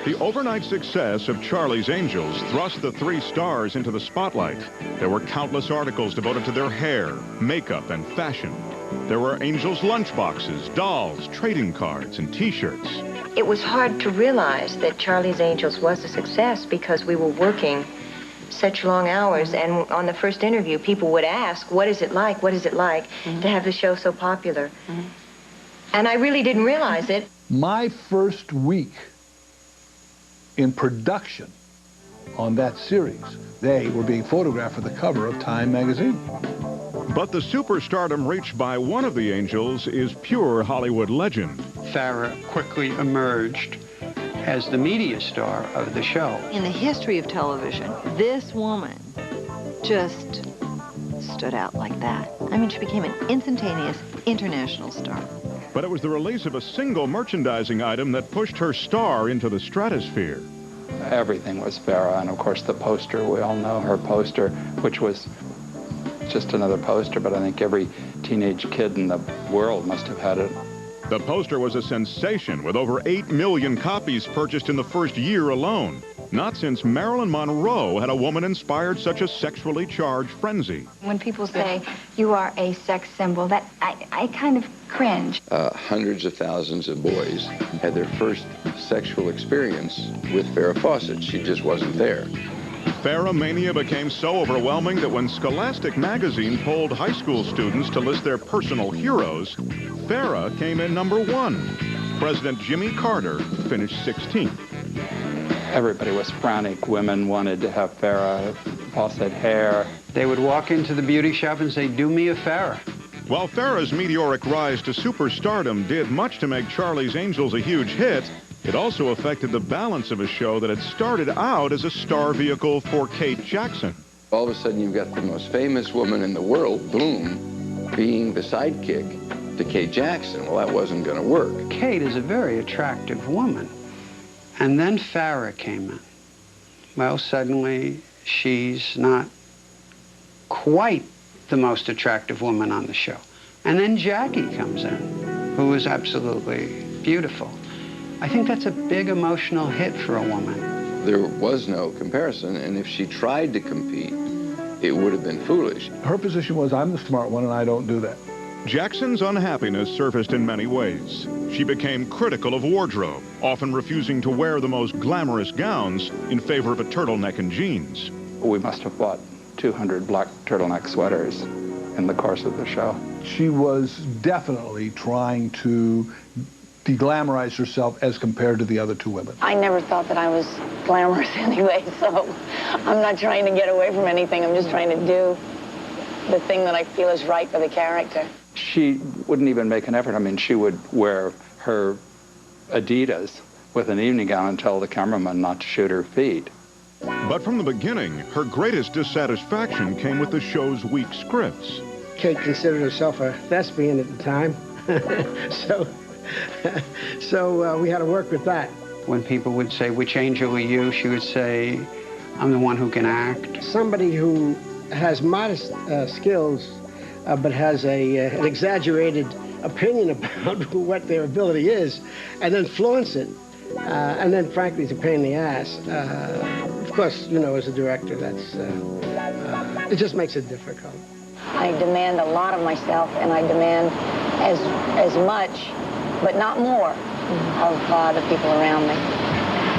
The overnight success of Charlie's Angels thrust the three stars into the spotlight. There were countless articles devoted to their hair, makeup, and fashion. There were Angels' lunchboxes, dolls, trading cards, and T-shirts. It was hard to realize that Charlie's Angels was a success because we were working such long hours, and on the first interview, people would ask, what is it like, what is it like to have the show so popular? And I really didn't realize it. My first week in production on that series, they were being photographed for the cover of Time magazine. But the superstardom reached by one of the Angels is pure Hollywood legend. Farrah quickly emerged as the media star of the show. In the history of television, this woman just stood out like that. I mean, she became an instantaneous international star. But it was the release of a single merchandising item that pushed her star into the stratosphere. Everything was Farrah, and of course the poster, we all know her poster, which was just another poster, but I think every teenage kid in the world must have had it. The poster was a sensation, with over 8 million copies purchased in the first year alone. Not since Marilyn Monroe had a woman inspired such a sexually charged frenzy. When people say you are a sex symbol, that I kind of cringe. Hundreds of thousands of boys had their first sexual experience with Farrah Fawcett. She just wasn't there. Farrah mania became so overwhelming that when Scholastic magazine polled high school students to list their personal heroes, Farrah came in #1. President Jimmy Carter finished 16th. Everybody was frantic. Women wanted to have Farrah Fawcett hair. They would walk into the beauty shop and say, do me a Farrah. While Farrah's meteoric rise to superstardom did much to make Charlie's Angels a huge hit, it also affected the balance of a show that had started out as a star vehicle for Kate Jackson. All of a sudden, you've got the most famous woman in the world, boom, being the sidekick to Kate Jackson. Well, that wasn't going to work. Kate is a very attractive woman. And then Farrah came in. Well, suddenly she's not quite the most attractive woman on the show. And then Jackie comes in, who is absolutely beautiful. I think that's a big emotional hit for a woman. There was no comparison, and if she tried to compete, it would have been foolish. Her position was, I'm the smart one and I don't do that. Jackson's unhappiness surfaced in many ways. She became critical of wardrobe, often refusing to wear the most glamorous gowns in favor of a turtleneck and jeans. We must have bought 200 black turtleneck sweaters in the course of the show. She was definitely trying to de-glamorize herself as compared to the other two women. I never thought that I was glamorous anyway, so I'm not trying to get away from anything. I'm just trying to do the thing that I feel is right for the character. She wouldn't even make an effort. I mean, she would wear her Adidas with an evening gown and tell the cameraman not to shoot her feet. But from the beginning, her greatest dissatisfaction came with the show's weak scripts. Kate considered herself a thespian at the time, so we had to work with that. When people would say, which angel are you? She would say, I'm the one who can act. Somebody who has modest skills, but has an exaggerated opinion about what their ability is, and then flaunts it, and then frankly it's a pain in the ass. Of course, you know, as a director, that's it just makes it difficult. I demand a lot of myself, and I demand as much, but not more, of the people around me.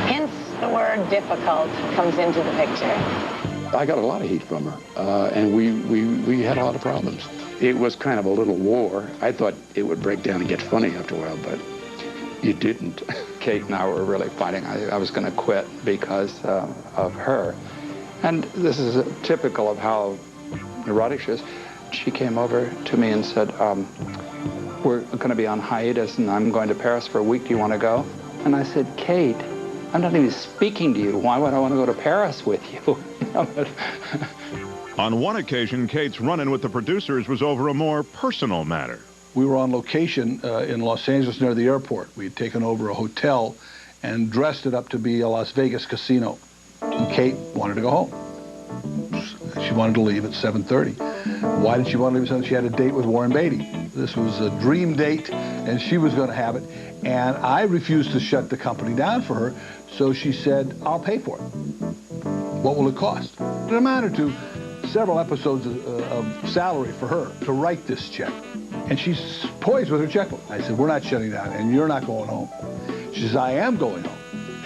Hence, the word difficult comes into the picture. I got a lot of heat from her, and we had a lot of problems. It was kind of a little war. I thought it would break down and get funny after a while, but it didn't. Kate and I were really fighting. I was going to quit because of her. And this is typical of how neurotic she is. She came over to me and said, we're going to be on hiatus and I'm going to Paris for a week. Do you want to go? And I said, Kate, I'm not even speaking to you. Why would I want to go to Paris with you? On one occasion, Kate's run-in with the producers was over a more personal matter. We were on location in Los Angeles near the airport. We had taken over a hotel and dressed it up to be a Las Vegas casino. And Kate wanted to go home. She wanted to leave at 7:30. Why did she want to leave at 7:30? She had a date with Warren Beatty. This was a dream date. and she was going to have it. And I refused to shut the company down for her, so she said, I'll pay for it. What will it cost? It amounted to several episodes of salary for her to write this check. And she's poised with her checkbook. I said, we're not shutting down, and you're not going home. She says, I am going home.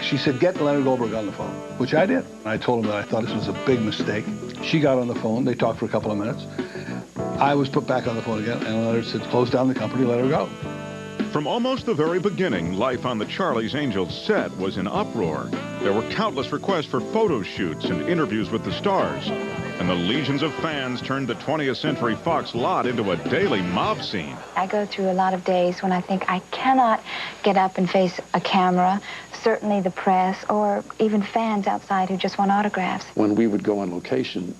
She said, get Leonard Goldberg on the phone, which I did. I told him that I thought this was a big mistake. She got on the phone. They talked for a couple of minutes. I was put back on the phone again, and Leonard said, close down the company, let her go. From almost the very beginning, life on the Charlie's Angels set was in uproar. There were countless requests for photo shoots and interviews with the stars. And the legions of fans turned the 20th Century Fox lot into a daily mob scene. I go through a lot of days when I think I cannot get up and face a camera, certainly the press, or even fans outside who just want autographs. When we would go on location,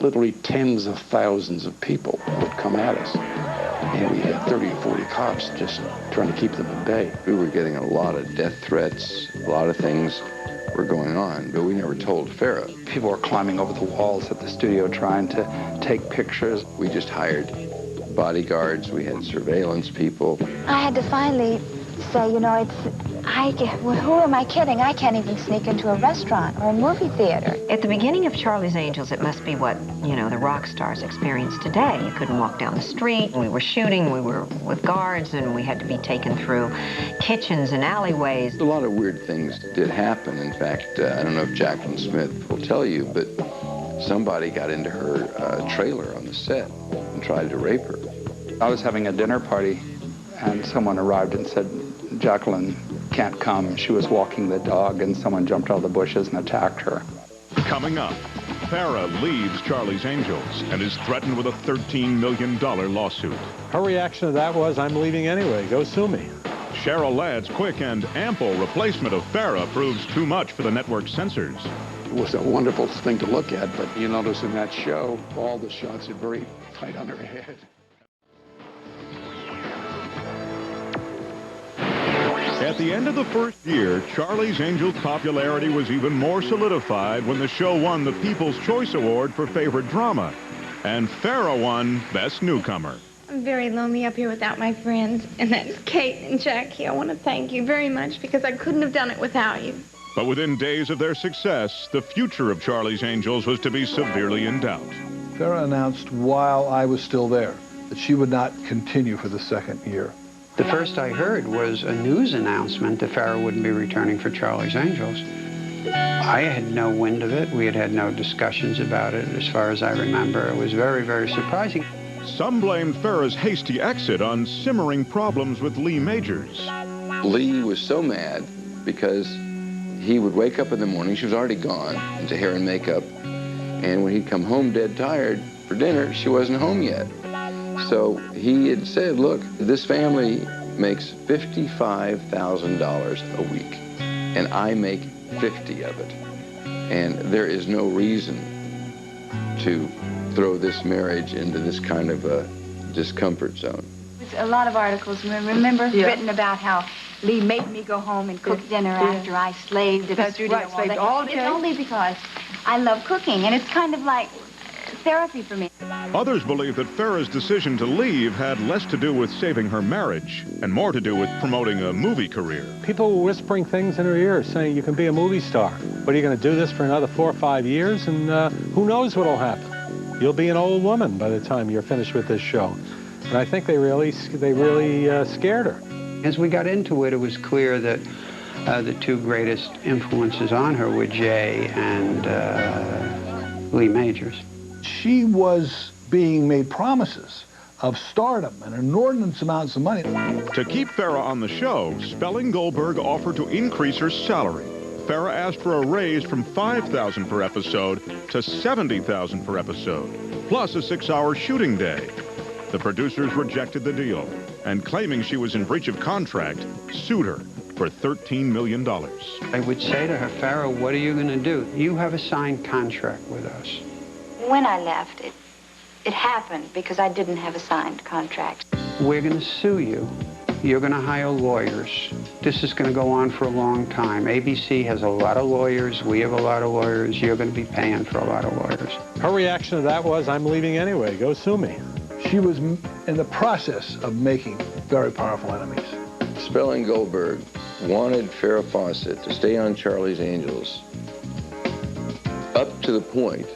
literally tens of thousands of people would come at us. And we had 30 or 40 cops just trying to keep them at bay. We were getting a lot of death threats, a lot of things were going on, but we never told Farrah. People were climbing over the walls at the studio trying to take pictures. We just hired bodyguards, we had surveillance people. I had to finally say, you know, who am I kidding? I can't even sneak into a restaurant or a movie theater. At the beginning of Charlie's Angels, it must be what, you know, the rock stars experience today. You couldn't walk down the street. We were shooting, we were with guards, and we had to be taken through kitchens and alleyways. A lot of weird things did happen. In fact, I don't know if Jacqueline Smith will tell you, but somebody got into her trailer on the set and tried to rape her. I was having a dinner party, and someone arrived and said, Jacqueline can't come. She was walking the dog, and someone jumped out of the bushes and attacked her. Coming up, Farrah leaves Charlie's Angels and is threatened with a $13 million lawsuit. Her reaction to that was, I'm leaving anyway, go sue me. Cheryl Ladd's quick and ample replacement of Farrah proves too much for the network's censors. It was a wonderful thing to look at, but you notice in that show, all the shots are very tight on her head. At the end of the first year, Charlie's Angels' popularity was even more solidified when the show won the People's Choice Award for Favorite Drama, and Farrah won Best Newcomer. I'm very lonely up here without my friends, and that's Kate and Jackie. I want to thank you very much because I couldn't have done it without you. But within days of their success, the future of Charlie's Angels was to be severely in doubt. Farrah announced while I was still there that she would not continue for the second year. The first I heard was a news announcement that Farrah wouldn't be returning for Charlie's Angels. I had no wind of it. We had had no discussions about it, as far as I remember. It was very, very surprising. Some blamed Farrah's hasty exit on simmering problems with Lee Majors. Lee was so mad because he would wake up in the morning, she was already gone into hair and makeup, and when he'd come home dead tired for dinner, she wasn't home yet. So he had said, look, this family makes $55,000 a week, and I make 50 of it. And there is no reason to throw this marriage into this kind of a discomfort zone. A lot of articles, remember, written about how Lee made me go home and cook dinner after I slaved at the studio. Right, slaved all day. It's only because I love cooking, and it's kind of like therapy for me. Others believe that Farrah's decision to leave had less to do with saving her marriage and more to do with promoting a movie career. People were whispering things in her ear, saying you can be a movie star. What, are you going to do this for another 4 or 5 years? And who knows what will happen? You'll be an old woman by the time you're finished with this show. And I think they really scared her. As we got into it, it was clear that the two greatest influences on her were Jay and Lee Majors. She was being made promises of stardom and inordinate amounts of money. To keep Farrah on the show, Spelling Goldberg offered to increase her salary. Farrah asked for a raise from $5,000 per episode to $70,000 per episode, plus a 6-hour shooting day. The producers rejected the deal and, claiming she was in breach of contract, sued her for $13 million. I would say to her, Farrah, what are you going to do? You have a signed contract with us. When I left, it happened because I didn't have a signed contract. We're going to sue you. You're going to hire lawyers. This is going to go on for a long time. ABC has a lot of lawyers. We have a lot of lawyers. You're going to be paying for a lot of lawyers. Her reaction to that was, I'm leaving anyway. Go sue me. She was in the process of making very powerful enemies. Spelling Goldberg wanted Farrah Fawcett to stay on Charlie's Angels up to the point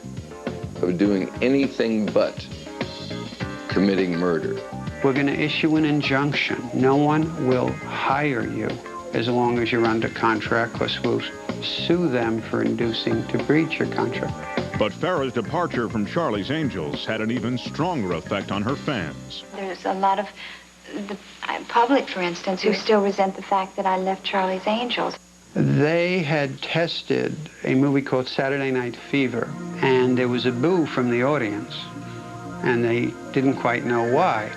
of doing anything but committing murder. We're going to issue an injunction. No one will hire you as long as you're under contract, because we'll sue them for inducing to breach your contract. But Farrah's departure from Charlie's Angels had an even stronger effect on her fans. There's a lot of the public, for instance, who still resent the fact that I left Charlie's Angels. They had tested a movie called Saturday Night Fever, and there was a boo from the audience, and they didn't quite know why.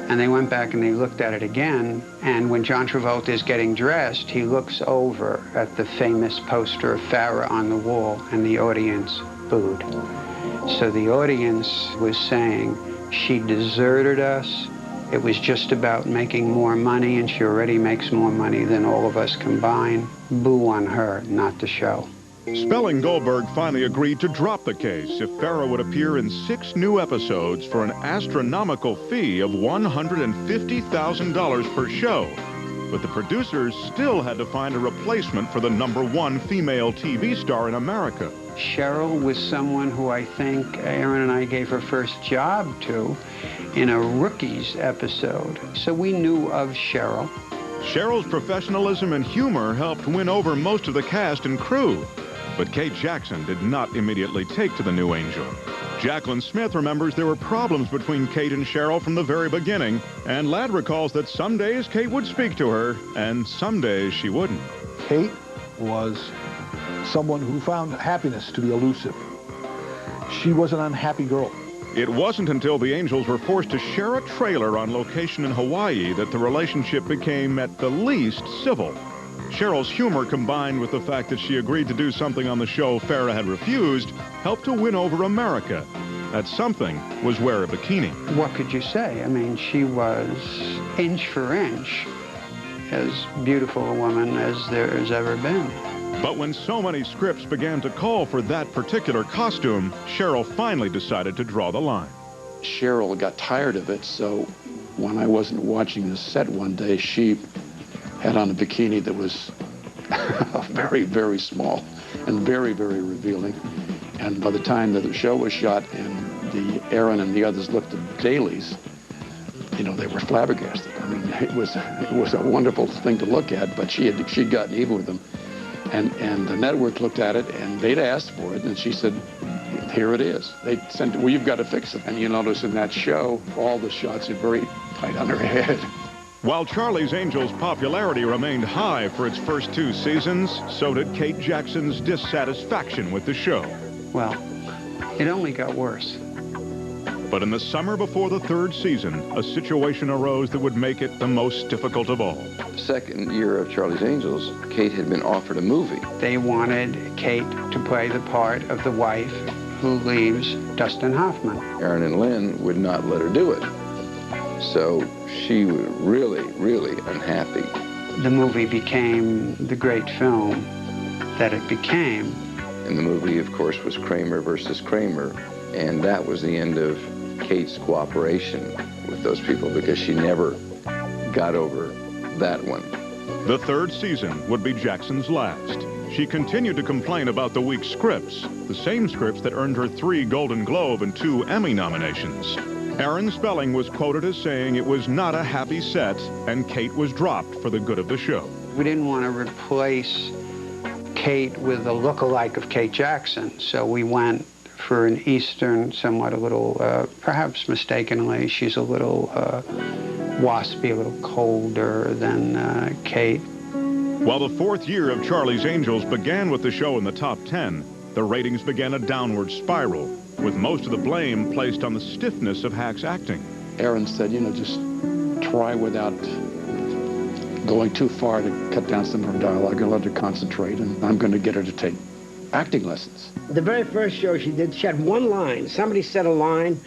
And they went back and they looked at it again, and when John Travolta is getting dressed, he looks over at the famous poster of Farrah on the wall, and the audience booed. So the audience was saying, she deserted us. It was just about making more money, and she already makes more money than all of us combined. Boo on her, not the show. Spelling Goldberg finally agreed to drop the case if Farrah would appear in 6 new episodes for an astronomical fee of $150,000 per show. But the producers still had to find a replacement for the #1 female TV star in America. Cheryl was someone who I think Aaron and I gave her first job to in a Rookies episode. So we knew of Cheryl. Cheryl's professionalism and humor helped win over most of the cast and crew. But Kate Jackson did not immediately take to the new angel. Jacqueline Smith remembers there were problems between Kate and Cheryl from the very beginning, and Ladd recalls that some days Kate would speak to her, and some days she wouldn't. Kate was someone who found happiness to be elusive. She was an unhappy girl. It wasn't until the Angels were forced to share a trailer on location in Hawaii that the relationship became, at the least, civil. Cheryl's humor, combined with the fact that she agreed to do something on the show Farrah had refused, helped to win over America. That something was wear a bikini. What could you say? I mean, she was inch for inch as beautiful a woman as there has ever been. But when so many scripts began to call for that particular costume, Cheryl finally decided to draw the line. Cheryl got tired of it, so when I wasn't watching the set one day, she had on a bikini that was very, very small and very, very revealing. And by the time that the show was shot and Aaron and the others looked at dailies, you know, they were flabbergasted. I mean, it was a wonderful thing to look at, but she'd gotten even with them. And the network looked at it, and they'd asked for it, and she said, here it is. They said, well, you've got to fix it. And you notice in that show, all the shots are very tight on her head. While Charlie's Angels' popularity remained high for its first 2 seasons, so did Kate Jackson's dissatisfaction with the show. Well, it only got worse. But in the summer before the 3rd season, a situation arose that would make it the most difficult of all. The 2nd year of Charlie's Angels, Kate had been offered a movie. They wanted Kate to play the part of the wife who leaves Dustin Hoffman. Aaron and Lynn would not let her do it. So she was really, really unhappy. The movie became the great film that it became. And the movie, of course, was Kramer versus Kramer. And that was the end of Kate's cooperation with those people, because she never got over that one. The 3rd season would be Jackson's last. She continued to complain about the weak scripts, the same scripts that earned her 3 Golden Globe and 2 Emmy nominations. Aaron Spelling was quoted as saying it was not a happy set, and Kate was dropped for the good of the show. We didn't want to replace Kate with a look-alike of Kate Jackson, so we went for an Eastern, somewhat a little, perhaps mistakenly, she's a little waspy, a little colder than Kate. While the 4th year of Charlie's Angels began with the show in the top 10, the ratings began a downward spiral, with most of the blame placed on the stiffness of Hack's acting. Aaron said, you know, just try without going too far to cut down some of her dialogue and let her concentrate, and I'm going to get her to take acting lessons. The very first show she did, she had one line. Somebody said a line,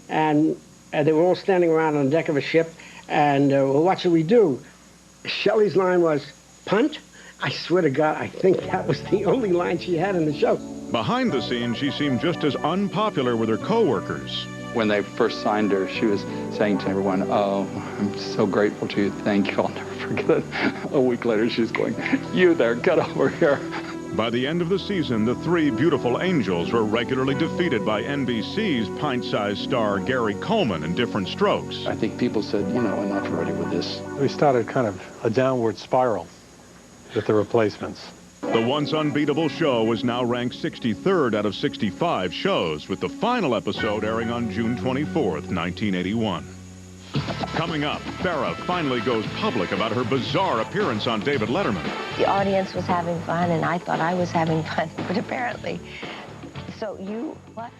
and they were all standing around on the deck of a ship, and well, what should we do? Shelley's line was, punt? I swear to God, I think that was the only line she had in the show. Behind the scenes, she seemed just as unpopular with her co-workers. when they first signed her, she was saying to everyone, "Oh, I'm so grateful to you. Thank you. I'll never forget it." A week later, she's going, "You there, get over here." By the end of the season, the three beautiful angels were regularly defeated by NBC's pint-sized star Gary Coleman in different strokes. I think people said, you know, enough already with this. We started kind of a downward spiral with the replacements. The once unbeatable show was now ranked 63rd out of 65 shows, with the final episode airing on June 24th, 1981. Coming up, Farrah finally goes public about her bizarre appearance on David Letterman. The audience was having fun, and I thought I was having fun, but apparently. So what?